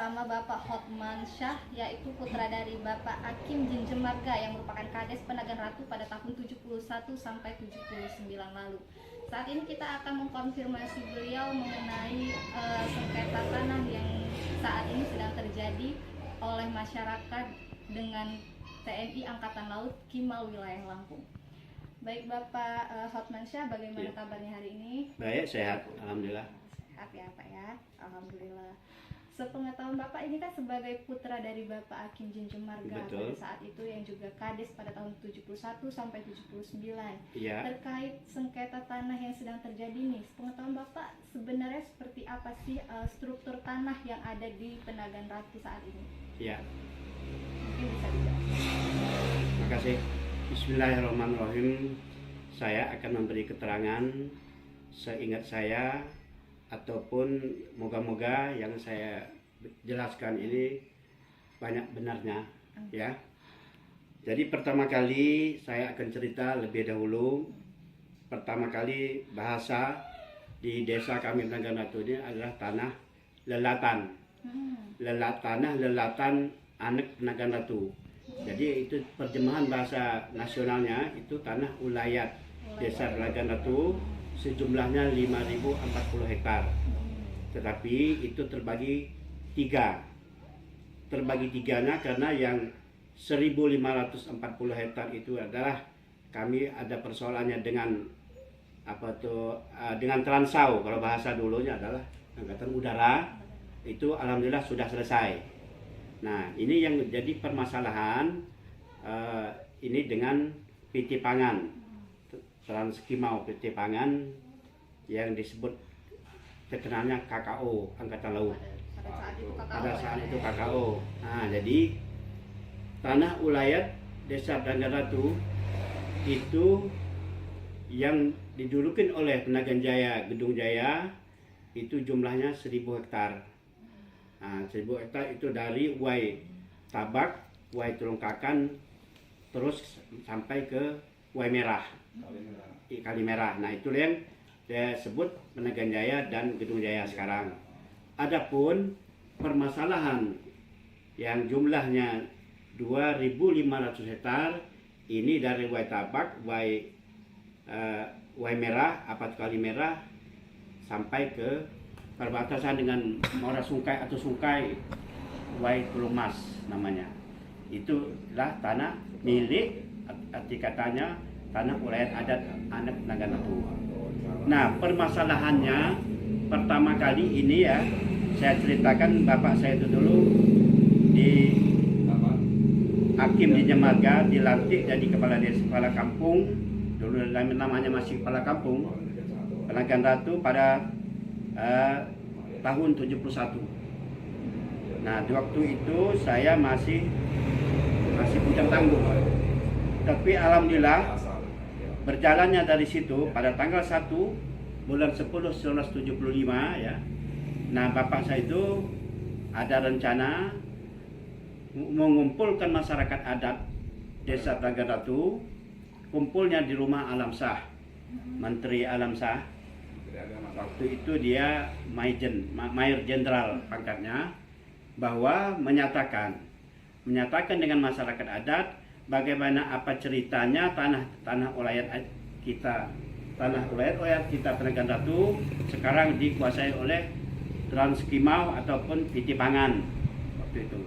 bersama Bapak Hotman Syah, yaitu putra dari Bapak Hakim Jinjemarga yang merupakan Kades Penagan Ratu pada tahun 71 sampai 79 lalu. Saat ini kita akan mengkonfirmasi beliau mengenai sengketa tanah yang saat ini sedang terjadi oleh masyarakat dengan TNI Angkatan Laut Kimal wilayah Lampung. Baik Bapak Hotman Syah, bagaimana kabarnya hari ini? Baik, sehat, alhamdulillah. Sehat ya Pak ya, alhamdulillah. Sepengetahuan Bapak ini kan sebagai putra dari Bapak Hakim Jinjemarga pada saat itu yang juga Kades pada tahun 71 sampai 79. Iya. Terkait sengketa tanah yang sedang terjadi nih, sepengetahuan Bapak sebenarnya seperti apa sih struktur tanah yang ada di Penagan Ratu saat ini? Iya. Mungkin bisa dijelaskan. Terima kasih. Bismillahirrahmanirrahim. Saya akan memberi keterangan seingat saya, ataupun moga-moga yang saya jelaskan ini banyak benarnya, ya. Jadi pertama kali saya akan cerita lebih dahulu. Pertama kali bahasa di desa kami Penagan Ratu ini adalah tanah lelatan. Tanah lelatan anak Penagan Ratu. Jadi itu terjemahan bahasa nasionalnya itu tanah ulayat desa Penagan Ratu. Sejumlahnya 5.040 hektar, tetapi itu terbagi tiga. Terbagi tiganya karena yang 1.540 hektar itu adalah kami ada persoalannya dengan dengan Transau, kalau bahasa dulunya adalah Angkatan Udara, itu alhamdulillah sudah selesai. Nah, ini yang jadi permasalahan ini dengan PT Pangan. Transkimau PT Pangan yang disebut terkenalnya KKO Angkatan Laut. Pada saat itu KKO. Nah, jadi tanah ulayat Desa Penagan Ratu itu yang didudukin oleh Penagan Jaya, Gedung Jaya itu jumlahnya 1.000 hektar. Nah, 1.000 hektar itu dari Wai Tabak, Wai Tulungkakan, terus sampai ke Wai Merah. Kali Merah. Nah, itu yang saya sebut Penagan Jaya dan Gedung Jaya sekarang. Adapun permasalahan yang jumlahnya 2.500 hektar ini dari Wai Tabak, Wai Merah, Kali Merah sampai ke perbatasan dengan Muara Sungkai atau Sungkai Wai Tulungmas namanya. Itulah tanah milik, arti katanya tanah ulayat adat anak Penagan Ratu. Nah, permasalahannya pertama kali ini ya, saya ceritakan bapak saya itu dulu di Hakim Jinjemarga dilantik jadi kepala desa, kepala kampung, dulu namanya masih kepala kampung Penagan Ratu pada tahun 71. Nah, di waktu itu saya masih bujang tangguh. Tapi alhamdulillah berjalannya dari situ pada tanggal 1 bulan 10 1975 ya. Nah, bapak saya itu ada rencana mengumpulkan masyarakat adat Desa Penagan Ratu, kumpulnya di rumah Alam Shah, Menteri Alam Shah. Waktu itu dia Mayor Jenderal pangkatnya, bahwa menyatakan dengan masyarakat adat bagaimana apa ceritanya tanah ulayat kita Penagan Ratu sekarang dikuasai oleh Transkimau ataupun PT Pangan waktu itu.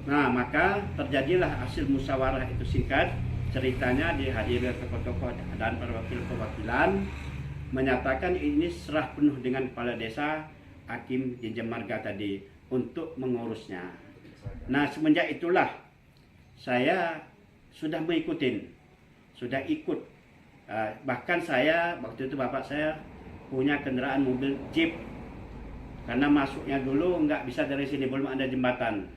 Nah, maka terjadilah hasil musyawarah itu singkat. Ceritanya dihadiri tokoh-tokoh dan perwakilan menyatakan ini serah penuh dengan kepala desa Hakim Jinjemarga tadi untuk mengurusnya. Nah, semenjak itulah saya sudah ikut. Bahkan saya waktu itu bapak saya punya kendaraan mobil jeep, karena masuknya dulu nggak bisa dari sini, belum ada jembatan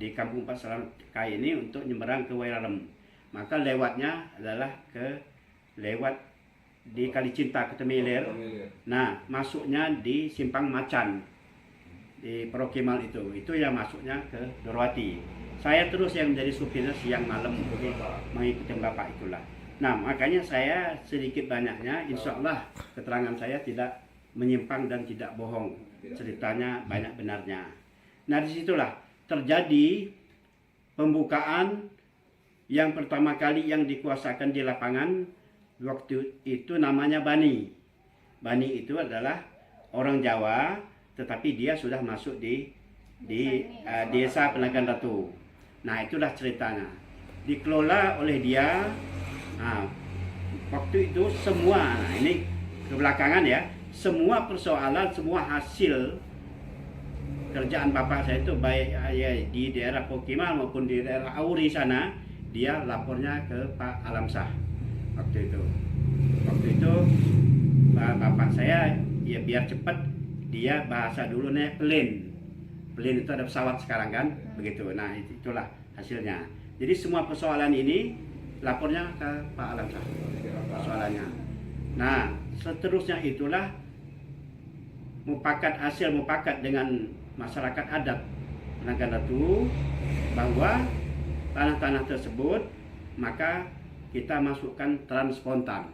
di Kampung Pasarkai ini untuk nyeberang ke Wairalem. Maka lewatnya adalah lewat di Kali Cinta ke Temilir. Nah, masuknya di Simpang Macan di Prokimal itu yang masuknya ke Dorowati. Saya terus yang menjadi supirnya siang malam mengikuti bapak itulah. Nah, makanya saya sedikit banyaknya insya Allah keterangan saya tidak menyimpang dan tidak bohong, ceritanya banyak benarnya. Nah disitulah terjadi pembukaan yang pertama kali yang dikuasakan di lapangan. Waktu itu namanya Bani. Bani itu adalah orang Jawa, tetapi dia sudah masuk di desa Penagan Ratu. Nah itulah ceritanya. Dikelola oleh dia. Nah, waktu itu semua, nah ini kebelakangan ya, semua persoalan, semua hasil kerjaan bapak saya itu baik ya, di daerah Pokimal maupun di daerah Auri sana, dia lapornya ke Pak Alamsah waktu itu. Waktu itu bapak saya ya biar cepat, dia bahasa dulu nih plane itu ada pesawat sekarang kan, begitu. Nah itulah hasilnya. Jadi semua persoalan ini lapornya ke Pak Alamsah persoalannya. Nah seterusnya itulah mupakat dengan masyarakat adat Penagan Ratu bahwa tanah-tanah tersebut maka kita masukkan transpontan,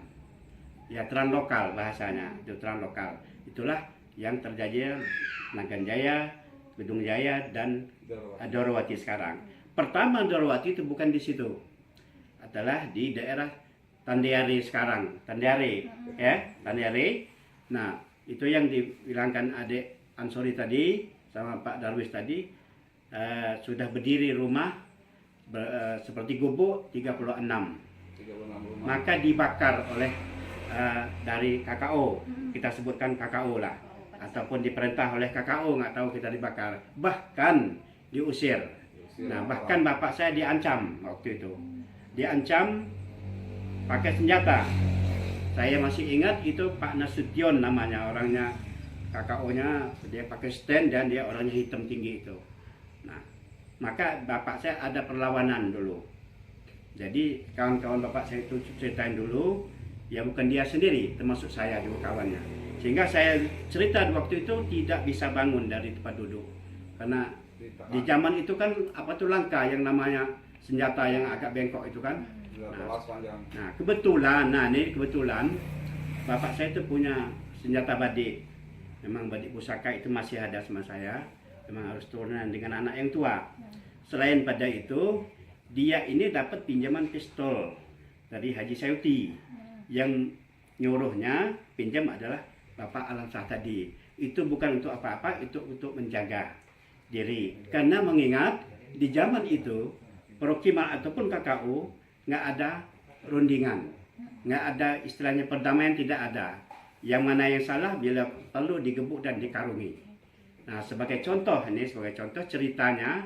ya translokal bahasanya, itu translokal. Itulah yang terjadi Nagan Jaya, Gedung Jaya dan Dorowati sekarang. Pertama Dorowati itu bukan di situ, adalah di daerah Tandiari sekarang, Tandiari, ya Tandiari. Nah itu yang dibilangkan adik Ansori tadi sama Pak Darwis tadi, sudah berdiri rumah seperti gubuk 36 rumah. Maka dibakar oleh dari KKO, kita sebutkan KKO lah, ataupun diperintah oleh KKO, nggak tahu kita dibakar, bahkan diusir. Nah bahkan bapak saya diancam waktu itu, diancam pakai senjata. Saya masih ingat itu Pak Nasution namanya orangnya, KKO-nya, dia pakai stand dan dia orangnya hitam tinggi itu. Nah, maka bapak saya ada perlawanan dulu. Jadi kawan-kawan bapak saya itu ceritain dulu, ya bukan dia sendiri, termasuk saya juga kawannya. Sehingga saya cerita waktu itu tidak bisa bangun dari tempat duduk. Karena di zaman itu kan apa tuh langka yang namanya senjata yang agak bengkok itu kan. Nah kebetulan, bapak saya itu punya senjata badik. Memang badik pusaka itu masih ada sama saya. Memang harus turunan dengan anak yang tua. Selain pada itu, dia ini dapat pinjaman pistol dari Haji Sayuti. Yang nyuruhnya pinjam adalah Bapak Alamsah tadi. Itu bukan untuk apa-apa, itu untuk menjaga diri. Karena mengingat di zaman itu Prokimal ataupun KKU nggak ada rundingan, nggak ada istilahnya perdamaian, tidak ada. Yang mana yang salah bila perlu digebuk dan dikarungi. Nah sebagai contoh ceritanya,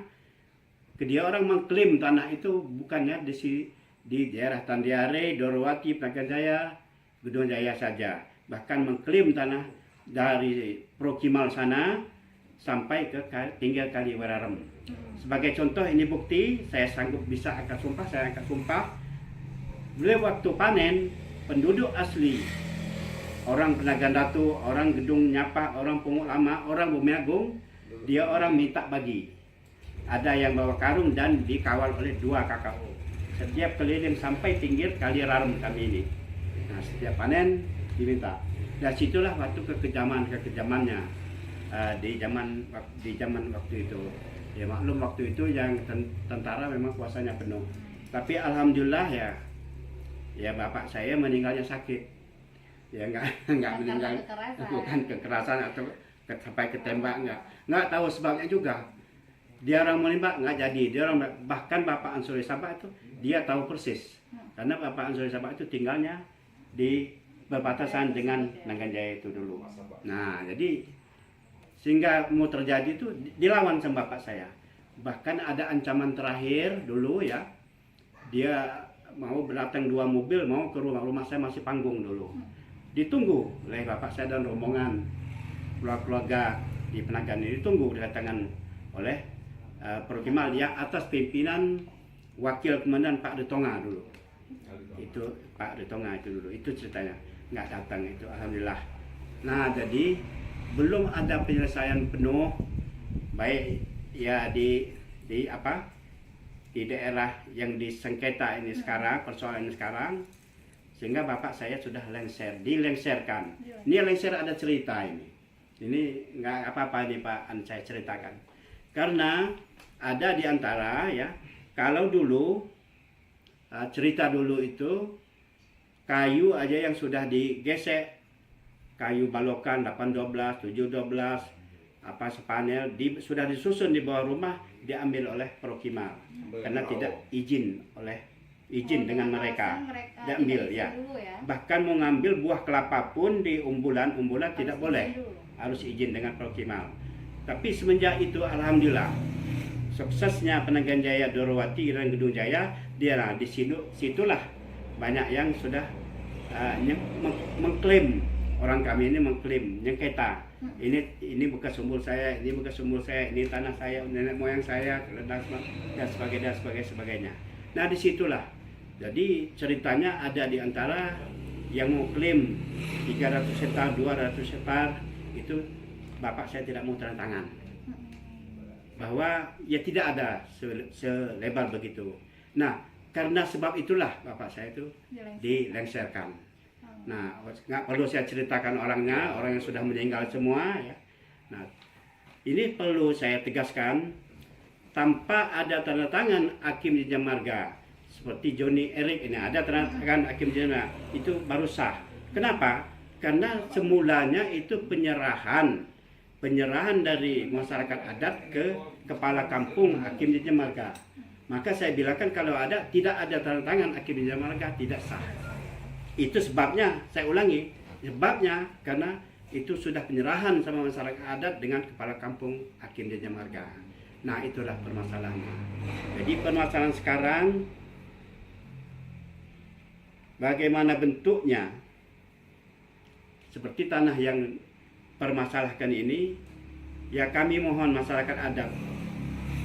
dia orang mengklaim tanah itu bukannya di daerah Tandiare, Dorowati, Penagan Jaya, Gedung Jaya saja, bahkan mengklaim tanah dari Prokimal sana sampai ke tinggal Kaliwararem. Sebagai contoh ini bukti, saya sanggup bisa angkat sumpah, beliau waktu panen, penduduk asli, orang Penagan Ratu, orang Gedung Nyapa, orang Pungut Lama, orang Bumiagung, dia orang minta bagi. Ada yang bawa karung dan dikawal oleh 2 KKO. Setiap keliling sampai pinggir Kaliwararem kami ini. Nah setiap panen diminta. Dan situlah waktu kekejamannya di zaman waktu itu. Ya maklum waktu itu yang tentara memang kuasanya penuh. Tapi alhamdulillah ya bapak saya meninggalnya sakit. Ya nggak meninggal bukan kekerasan atau sampai ketembak, nggak tahu sebabnya juga. Dia orang menembak nggak jadi. Dia orang, bahkan Bapak Ansori Sabah itu dia tahu persis. Karena Bapak Ansori Sabah itu tinggalnya di berbatasan dengan Nagan Jaya itu dulu. Nah jadi sehingga mau terjadi itu dilawan sama bapak saya. Bahkan ada ancaman terakhir dulu ya, dia mau datang 2 mobil mau ke rumah saya masih Panggung dulu. Ditunggu oleh bapak saya dan rombongan keluarga di Penagan ini, ditunggu kedatangan oleh Prokimal yang atas pimpinan Wakil Komandan Pak Detonga dulu. Itu Pak Detonga itu dulu, itu ceritanya. Nggak datang itu, alhamdulillah. Nah jadi belum ada penyelesaian penuh baik ya di daerah yang disengketa ini sekarang, persoalan ini sekarang, sehingga bapak saya sudah dilengserkan. Ini lengser ada cerita ini nggak apa-apa nih Pak, saya ceritakan. Karena ada di antara ya, kalau dulu cerita dulu itu kayu aja yang sudah digesek, kayu balokan 812, 712, sepanel sudah disusun di bawah rumah, diambil oleh Prokimal karena tidak izin dengan mereka diambil ya. Bahkan mau ngambil buah kelapa pun di umbulan tidak boleh, harus izin dengan Prokimal. Tapi semenjak itu alhamdulillah suksesnya Penagan Jaya Dorowati dan Gedung Jaya, di situlah banyak yang sudah mengklaim, orang kami ini mengklaim nyengketa. Ini bekas sumur saya, ini tanah saya, nenek moyang saya, dan sebagainya. Nah disitulah, jadi ceritanya ada di antara yang mau klaim 300 hektar, 200 hektar, itu bapak saya tidak mau tanda tangan. Bahwa ya tidak ada selebar begitu. Nah karena sebab itulah bapak saya itu dilengserkan. Nah, nggak perlu saya ceritakan orangnya, orang yang sudah meninggal semua ya. Nah, ini perlu saya tegaskan, tanpa ada tanda tangan Hakim Jenjang Marga seperti Joni Erik ini ada tanda tangan Hakim Jenjang Marga, itu baru sah. Kenapa? Karena semulanya itu penyerahan dari masyarakat adat ke kepala kampung Hakim Jenjang Marga. Maka saya bilangkan kalau tidak ada tanda tangan Hakim Jenjang Marga tidak sah. Itu sebabnya, saya ulangi, sebabnya karena itu sudah penyerahan sama masyarakat adat dengan kepala kampung Hakim Jenjang Marga. Nah itulah permasalahannya. Jadi permasalahan sekarang, bagaimana bentuknya, seperti tanah yang permasalahkan ini, ya kami mohon masyarakat adat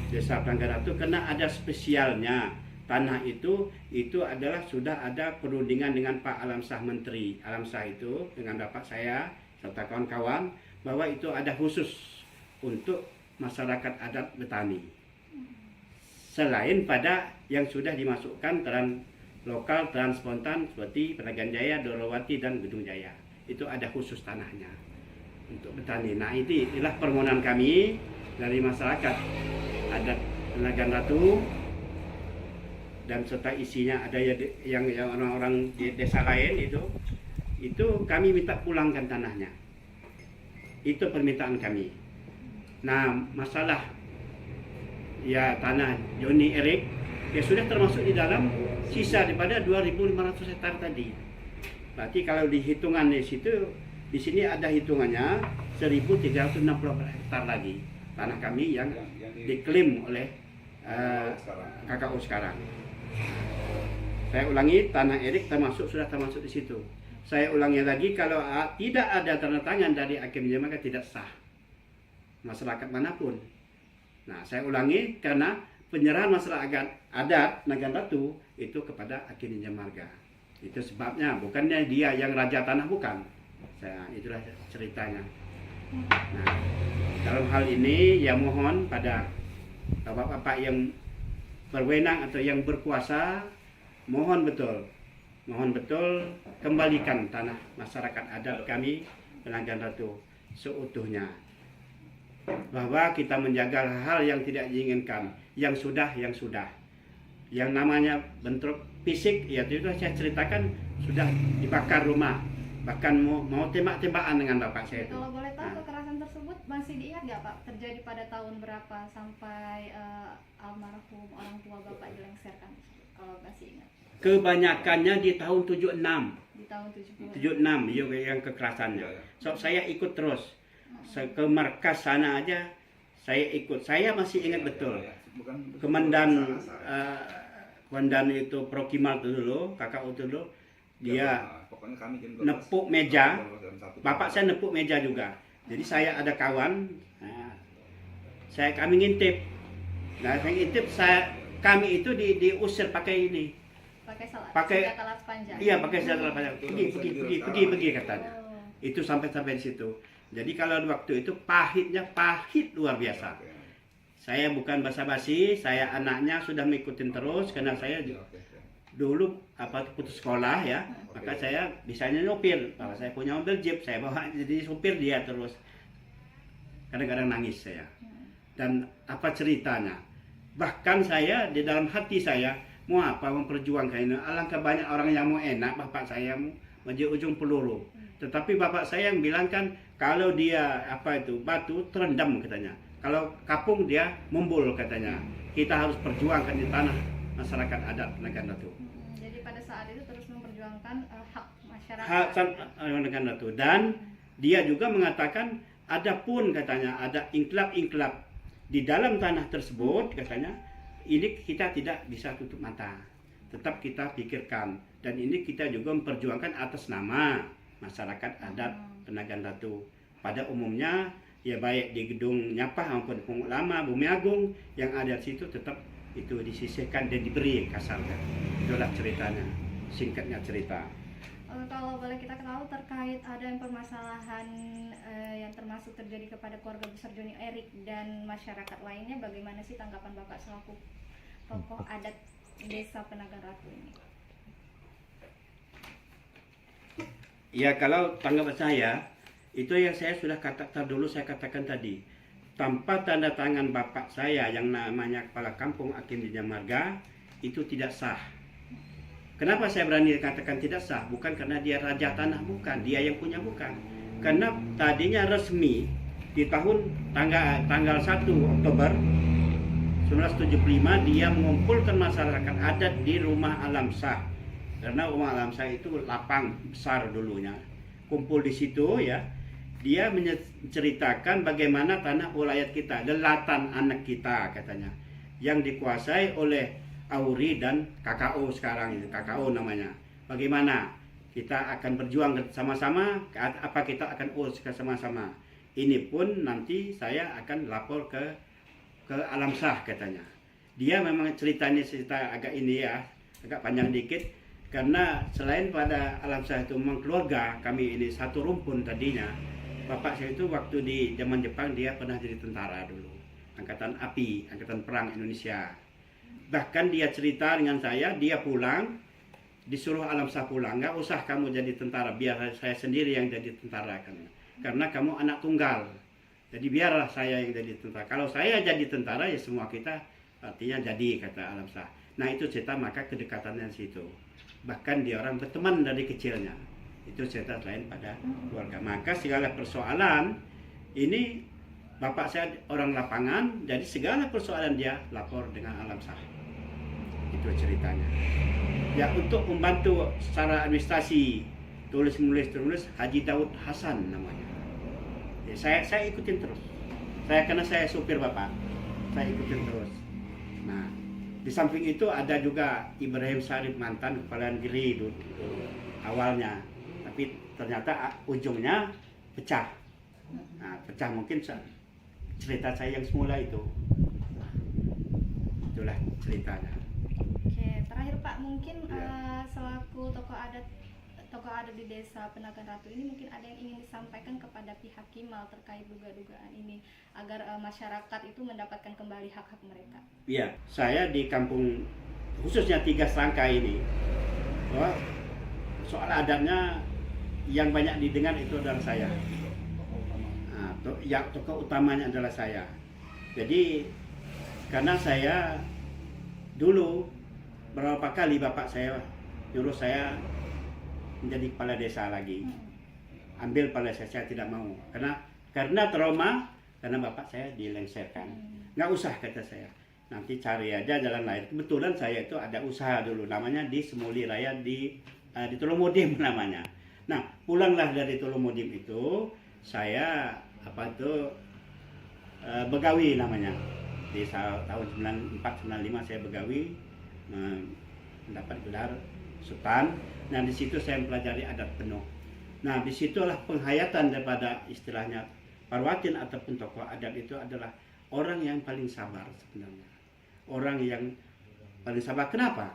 Desa Pelanggan Ratu, karena ada spesialnya. Tanah itu adalah sudah ada perundingan dengan Pak Alamsyah, Menteri Alamsyah itu dengan bapak saya serta kawan-kawan, bahwa itu ada khusus untuk masyarakat adat Betani. Selain pada yang sudah dimasukkan lokal, spontan seperti Penagan Jaya, Dorowati dan Gedung Jaya. Itu ada khusus tanahnya untuk Betani. Nah inilah permohonan kami dari masyarakat adat Penagan Ratu, dan serta isinya ada yang orang-orang di desa lain itu kami minta pulangkan tanahnya. Itu permintaan kami. Nah masalah ya tanah Joni Erik ya sudah termasuk di dalam sisa daripada 2.500 hektar tadi. Berarti kalau dihitungan di sini ada hitungannya 1.360 hektar lagi tanah kami yang diklaim oleh KKU sekarang. Saya ulangi, tanah Erik sudah termasuk di situ. Saya ulangi lagi, kalau tidak ada tanda tangan dari Hakim Jenjang Marga tidak sah, masyarakat manapun. Nah, saya ulangi karena penyerahan masyarakat adat Nagan Ratu itu kepada Hakim Jenjang Marga. Itu sebabnya, bukannya dia yang raja tanah, bukan. Itulah ceritanya. Nah, dalam hal ini ya mohon pada bapak-bapak yang berwenang atau yang berkuasa, mohon betul kembalikan tanah masyarakat adat kami Penagan Ratu seutuhnya. Bahwa kita menjaga hal yang tidak diinginkan, yang sudah. Yang namanya bentrok fisik, ya itu saya ceritakan sudah dibakar rumah, bahkan mau tembak-tembakan dengan bapak saya itu. Kalau boleh tahu kekerasan tersebut masih diingat nggak Pak? Terjadi pada tahun berapa sampai almarhum orang tua bapak dilengserkan? Kalau masih ingat. Kebanyakannya di tahun 76. Di tahun 76 yang kekerasannya. So saya ikut terus. Ke markas sana aja saya ikut. Saya masih ingat betul. Komandan itu Prokimal dulu, KKU dulu, dia nepuk meja. Bapak saya nepuk meja juga. Jadi saya ada kawan, kami ngintip. Nah, saya ngintip, kami itu diusir pakai ini. Pakai senjata laras panjang. Iya, pakai senjata laras panjang. Pergi katanya. Itu sampai di situ. Jadi kalau waktu itu pahit luar biasa. Saya bukan basa-basi, saya anaknya sudah mengikutin terus karena saya dulu putus sekolah ya, maka saya bisanya nyopir. Kalau saya punya mobil jeep, saya bawa jadi supir dia terus. Kadang-kadang nangis saya. dan apa ceritanya. Bahkan saya di dalam hati saya mau apa memperjuangkan ini. Alangkah banyak orang yang mau enak bapak saya mau di ujung peluru. Tetapi bapak saya yang bilang kan kalau dia apa itu batu terendam katanya. Kalau kapung dia mumbul katanya. Kita harus perjuangkan di tanah masyarakat adat Nagan Datu. Jadi pada saat itu terus memperjuangkan hak masyarakat. Hak Nagan Datu. Dan dia juga mengatakan ada pun katanya ada inkilab-inkilab di dalam tanah tersebut katanya, ini kita tidak bisa tutup mata, tetap kita pikirkan, dan ini kita juga memperjuangkan atas nama masyarakat adat Nagan Datu. Pada umumnya ya baik di gedung Nyapah maupun Pungut Lama, Bumi Agung yang ada di situ tetap itu disisihkan dan diberi kasarnya. Itulah ceritanya, singkatnya cerita. Kalau boleh kita ketahui terkait ada yang permasalahan yang termasuk terjadi kepada keluarga besar Joni Erik dan masyarakat lainnya, bagaimana sih tanggapan Bapak selaku tokoh adat Desa Penagan Ratu ini? Ya kalau tanggapan saya itu yang saya sudah saya katakan tadi, tanpa tanda tangan bapak saya yang namanya kepala kampung Hakim Jinjeng Marga itu tidak sah. Kenapa saya berani katakan tidak sah? Bukan karena dia raja tanah, bukan. Dia yang punya, bukan. Karena tadinya resmi di tanggal 1 Oktober 1975 dia mengumpulkan masyarakat adat di Rumah Alam Shah. Karena Rumah Alam Shah itu lapang besar dulunya. Kumpul di situ ya. Dia menceritakan bagaimana tanah wilayah kita, lelatan anak kita katanya, yang dikuasai oleh Auri dan KKO sekarang ini, KKO namanya. Bagaimana kita akan berjuang sama-sama, apa kita akan urus sama-sama. Ini pun nanti saya akan lapor ke Alam Shah katanya. Dia memang ceritanya cerita agak ini ya, agak panjang dikit. Karena selain pada Alam Shah itu memang keluarga kami ini satu rumpun tadinya. Bapak saya itu waktu di zaman Jepang dia pernah jadi tentara dulu, Angkatan Api, Angkatan Perang Indonesia. Bahkan dia cerita dengan saya, dia pulang, disuruh Alam Shah pulang, nggak usah kamu jadi tentara, biar saya sendiri yang jadi tentara karena kamu anak tunggal. Jadi biarlah saya yang jadi tentara. Kalau saya jadi tentara ya semua kita artinya jadi, kata Alam Shah. Nah itu cerita maka kedekatannya di situ. Bahkan dia orang berteman dari kecilnya. Itu cerita lain pada keluarga. Maka segala persoalan ini bapak saya orang lapangan, jadi segala persoalan dia lapor dengan Alam Shah. Itu ceritanya. Ya untuk membantu secara administrasi tulis Haji Daud Hasan namanya. Ya, saya ikutin terus. Karena saya supir bapak, saya ikutin terus. Nah di samping itu ada juga Ibrahim Sarif mantan kepala negeri dulu awalnya. Tapi ternyata ujungnya pecah. Nah, pecah mungkin cerita saya yang semula itu. Itulah ceritanya. Oke, terakhir Pak, mungkin selaku tokoh adat di Desa Penagan Ratu ini mungkin ada yang ingin disampaikan kepada pihak Kimal terkait dugaan ini agar masyarakat itu mendapatkan kembali hak-hak mereka. Iya, saya di kampung khususnya 3 Serangkai ini, bahwa soal adatnya yang banyak didengar itu adalah saya. Nah, yang tokoh utamanya adalah saya. Jadi karena saya dulu berapa kali bapak saya nyuruh saya menjadi kepala desa lagi, ambil kepala desa, saya tidak mau karena trauma, karena bapak saya dilengserkan. Nggak usah kata saya, nanti cari aja jalan lain. Kebetulan saya itu ada usaha dulu namanya di Semuli Raya di Tolomodim namanya. Nah, pulanglah dari Tolomodim itu, saya begawi namanya. Di tahun 94-95 saya begawi, mendapat gelar Sultan. Nah, di situ saya mempelajari adat penuh. Nah, disitulah penghayatan daripada istilahnya Parwatin ataupun tokoh adat itu adalah orang yang paling sabar sebenarnya. Orang yang paling sabar. Kenapa?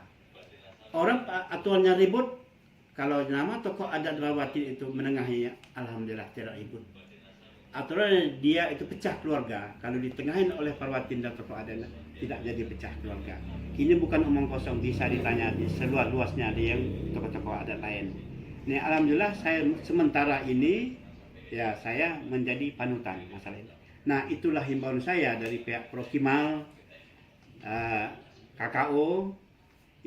Orang aturannya ribut. Kalau nama tokoh adat Parwatin itu menengahinya, alhamdulillah tidak ribut. Aturan dia itu pecah keluarga. Kalau ditengahin oleh Parwatin dan tokoh adat tidak jadi pecah keluarga. Ini bukan omong kosong, bisa ditanya di seluas-luasnya di yang tokoh-tokoh adat lain. Ini alhamdulillah saya sementara ini ya saya menjadi panutan masalah ini. Nah, itulah himbauan saya dari pihak Prokimal, KKO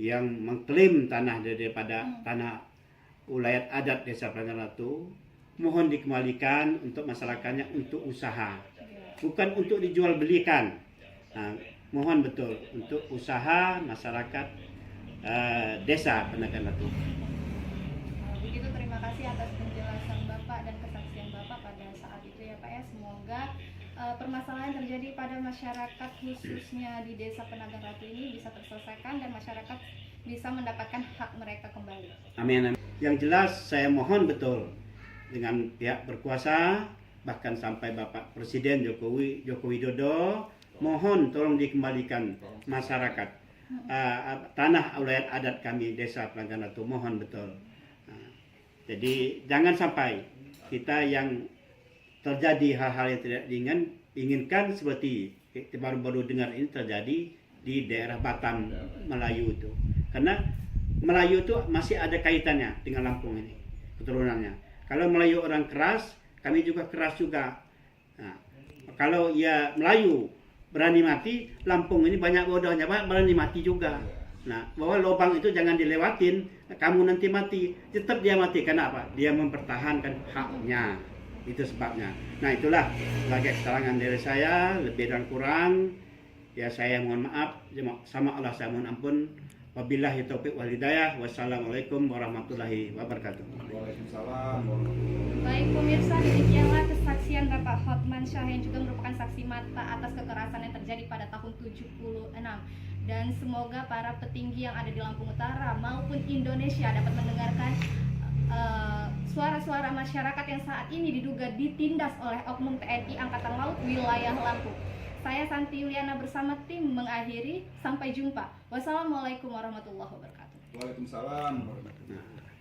yang mengklaim tanah daripada tanah ulayat adat Desa Pelanggan Ratu, mohon dikembalikan untuk masyarakatnya untuk usaha, bukan untuk dijual belikan. Nah, mohon betul untuk usaha masyarakat Desa Pelanggan Ratu. Begitu, terima kasih atas penjelasan Bapak dan kesaksian Bapak pada saat itu ya Pak ya. Semoga permasalahan terjadi pada masyarakat khususnya di Desa Penagan Ratu ini bisa terselesaikan dan masyarakat bisa mendapatkan hak mereka kembali. Amin. Yang jelas saya mohon betul dengan pihak berkuasa, bahkan sampai Bapak Presiden Joko Widodo, mohon tolong dikembalikan masyarakat tanah ulayat adat kami Desa Pelanggan Ratu, mohon betul. Jadi jangan sampai kita yang terjadi hal-hal yang tidak diinginkan seperti kita baru-baru dengar ini terjadi di daerah Batam, Melayu itu. Karena Melayu itu masih ada kaitannya dengan Lampung ini, keturunannya. Kalau Melayu orang keras, kami juga keras juga. Nah, kalau ya Melayu berani mati, Lampung ini banyak bodohnya, berani mati juga. Nah, bahwa lubang itu jangan dilewatin, kamu nanti mati. Tetap dia mati, karena apa? Dia mempertahankan haknya. Itu sebabnya. Nah, itulah sebagai keterangan dari saya, lebih dan kurang ya saya mohon maaf, sama Allah saya mohon ampun. Wabillahi taufiq wal hidayah. Wassalamualaikum warahmatullahi wabarakatuh. Waalaikumsalam. Baik pemirsa, demikianlah kesaksian Bapak Hotman Syah yang juga merupakan saksi mata atas kekerasan yang terjadi pada tahun 76. Dan semoga para petinggi yang ada di Lampung Utara maupun Indonesia dapat mendengarkan suara-suara masyarakat yang saat ini diduga ditindas oleh oknum TNI Angkatan Laut wilayah Lampung. Saya Santi Yuliana bersama tim mengakhiri. Sampai jumpa. Wassalamualaikum warahmatullahi wabarakatuh. Waalaikumsalam warahmatullahi wabarakatuh.